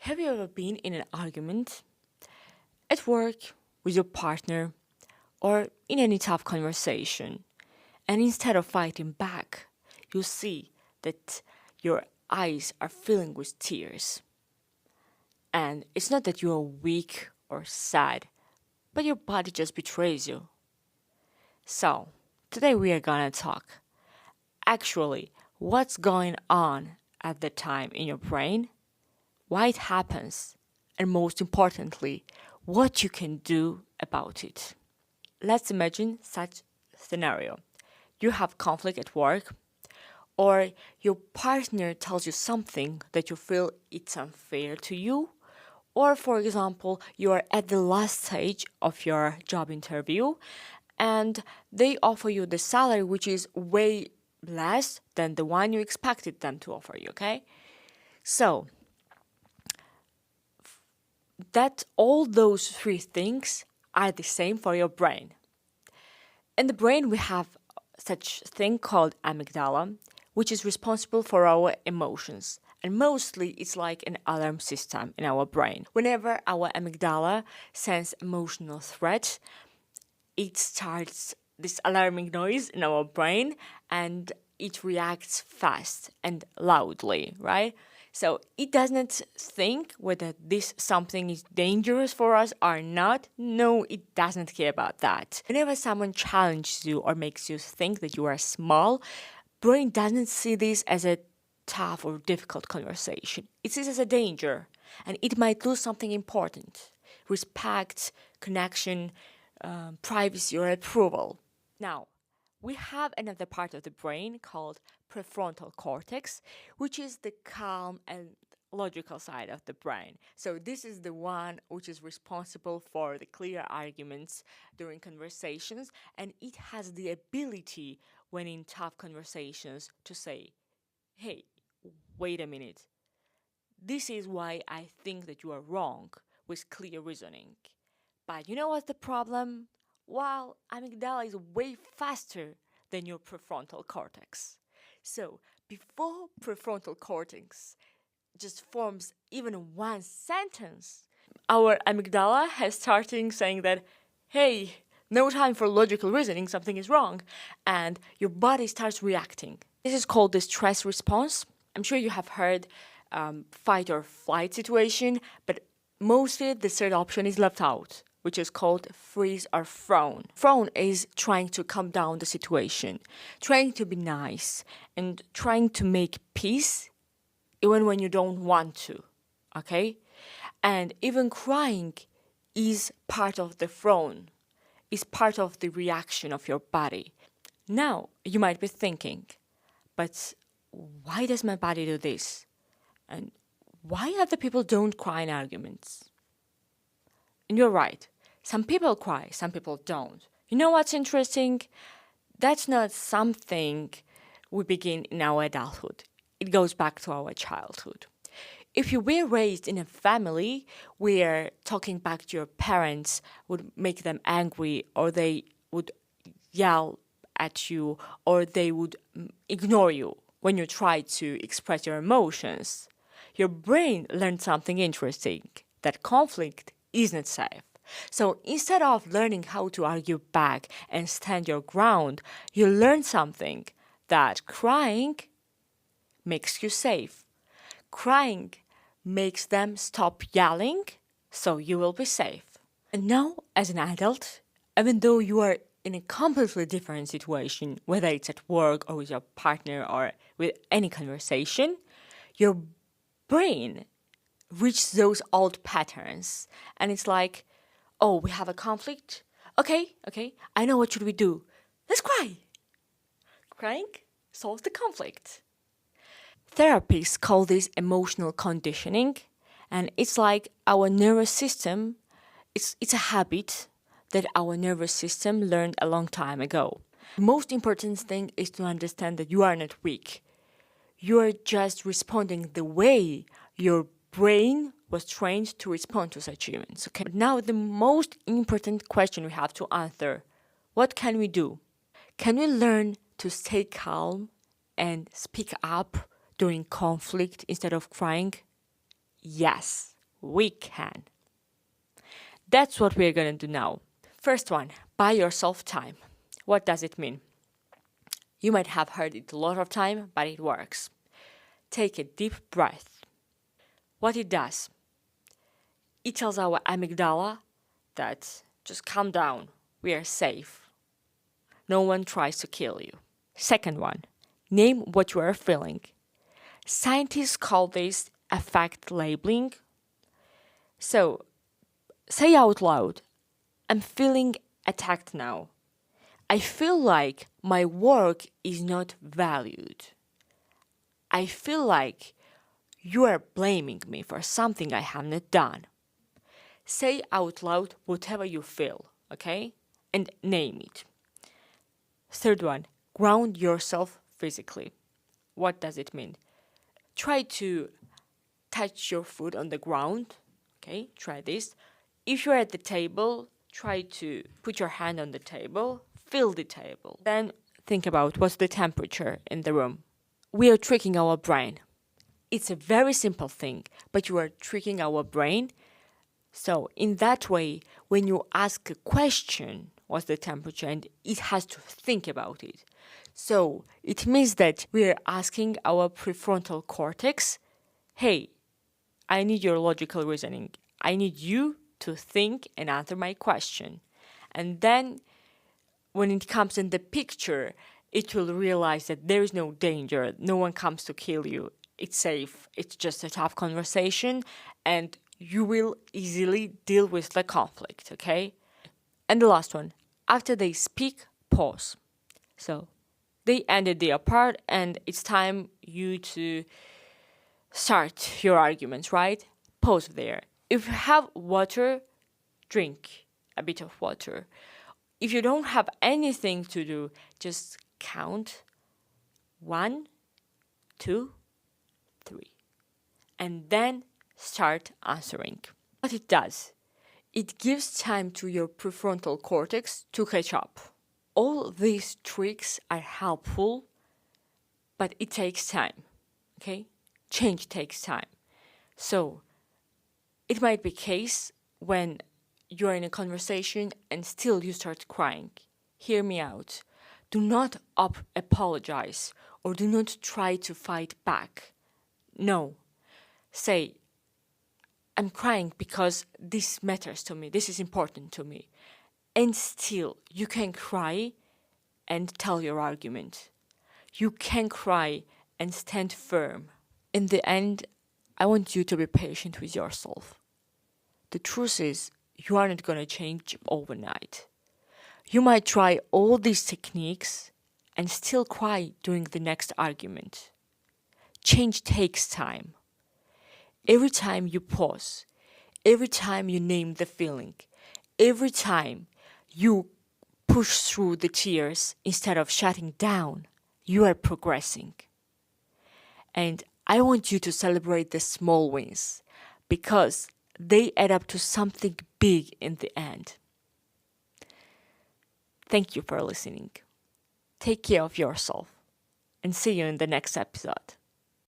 Have you ever been in an argument at work, with your partner, or in any tough conversation, and instead of fighting back, you see that your eyes are filling with tears? And it's not that you are weak or sad, but your body just betrays you. So, today we are gonna talk actually what's going on at the time in your brain, why it happens, and most importantly, what you can do about it. Let's imagine such scenario. You have conflict at work, or your partner tells you something that you feel it's unfair to you, or for example, you are at the last stage of your job interview and they offer you the salary which is way less than the one you expected them to offer you, okay? So, that all those three things are the same for your brain. In the brain, we have such thing called amygdala, which is responsible for our emotions. And mostly it's like an alarm system in our brain. Whenever our amygdala sense emotional threat, it starts this alarming noise in our brain and it reacts fast and loudly, right? So it doesn't think whether this something is dangerous for us or not. No, it doesn't care about that. Whenever someone challenges you or makes you think that you are small, brain doesn't see this as a tough or difficult conversation. It sees it as a danger, and it might lose something important: respect, connection, privacy, or approval. Now, we have another part of the brain called prefrontal cortex, which is the calm and logical side of the brain. So this is the one which is responsible for the clear arguments during conversations, and it has the ability when in tough conversations to say, hey, wait a minute. This is why I think that you are wrong, with clear reasoning. But you know what's the problem? Well, amygdala is way faster than your prefrontal cortex. So, before prefrontal cortex just forms even one sentence, our amygdala has starting saying that, hey, no time for logical reasoning, something is wrong, and your body starts reacting. This is called the stress response. I'm sure you have heard fight or flight situation, but mostly the third option is left out, which is called freeze or frown. Frown is trying to calm down the situation, trying to be nice, and trying to make peace even when you don't want to, okay? And even crying is part of the frown, is part of the reaction of your body. Now, you might be thinking, but why does my body do this? And why other people don't cry in arguments? And you're right. Some people cry, some people don't. You know what's interesting? That's not something we begin in our adulthood. It goes back to our childhood. If you were raised in a family where talking back to your parents would make them angry, or they would yell at you, or they would ignore you when you try to express your emotions, your brain learned something interesting, that conflict isn't safe. So instead of learning how to argue back and stand your ground, you learn something, that crying makes you safe. Crying makes them stop yelling, so you will be safe. And now, as an adult, even though you are in a completely different situation, whether it's at work or with your partner or with any conversation, your brain reaches those old patterns. And it's like, oh, we have a conflict? Okay, I know what should we do. Let's cry. Crying solves the conflict. Therapists call this emotional conditioning, and it's like our nervous system, it's a habit that our nervous system learned a long time ago. The most important thing is to understand that you are not weak. You are just responding the way your brain was trained to respond to such events. Okay. Now the most important question we have to answer: what can we do? Can we learn to stay calm and speak up during conflict instead of crying? Yes. we can. That's what we're going to do now. First one, buy yourself time. What does it mean? You might have heard it a lot of time, but it works. Take a deep breath. What it does, it tells our amygdala that just calm down, we are safe. No one tries to kill you. Second one, name what you are feeling. Scientists call this affect labeling. So, say out loud, I'm feeling attacked now. I feel like my work is not valued. I feel like you are blaming me for something I have not done. Say out loud whatever you feel, okay? And name it. Third one, ground yourself physically. What does it mean? Try to touch your foot on the ground, okay? Try this. If you're at the table, try to put your hand on the table, feel the table. Then think about what's the temperature in the room. We are tricking our brain. It's a very simple thing, but you are tricking our brain. So in that way, when you ask a question, what's the temperature, and it has to think about it. So it means that we are asking our prefrontal cortex, hey, I need your logical reasoning. I need you to think and answer my question. And then when it comes in the picture, it will realize that there is no danger. No one comes to kill you. It's safe. It's just a tough conversation, and you will easily deal with the conflict, okay? And the last one, after they speak, pause. So they ended their part, and it's time you to start your arguments, right? Pause there. If you have water, drink a bit of water. If you don't have anything to do, just count 1, 2, 3, and then start answering. What it does, it gives time to your prefrontal cortex to catch up. All these tricks are helpful, but it takes time, okay? Change takes time. So it might be a case when you're in a conversation and still you start crying. Hear me out. Do not apologize or do not try to fight back. No. Say, I'm crying because this matters to me. This is important to me. And still, you can cry and tell your argument. You can cry and stand firm. In the end, I want you to be patient with yourself. The truth is, you are not going to change overnight. You might try all these techniques and still cry during the next argument. Change takes time. Every time you pause, every time you name the feeling, every time you push through the tears instead of shutting down, you are progressing. And I want you to celebrate the small wins because they add up to something big in the end. Thank you for listening. Take care of yourself and see you in the next episode.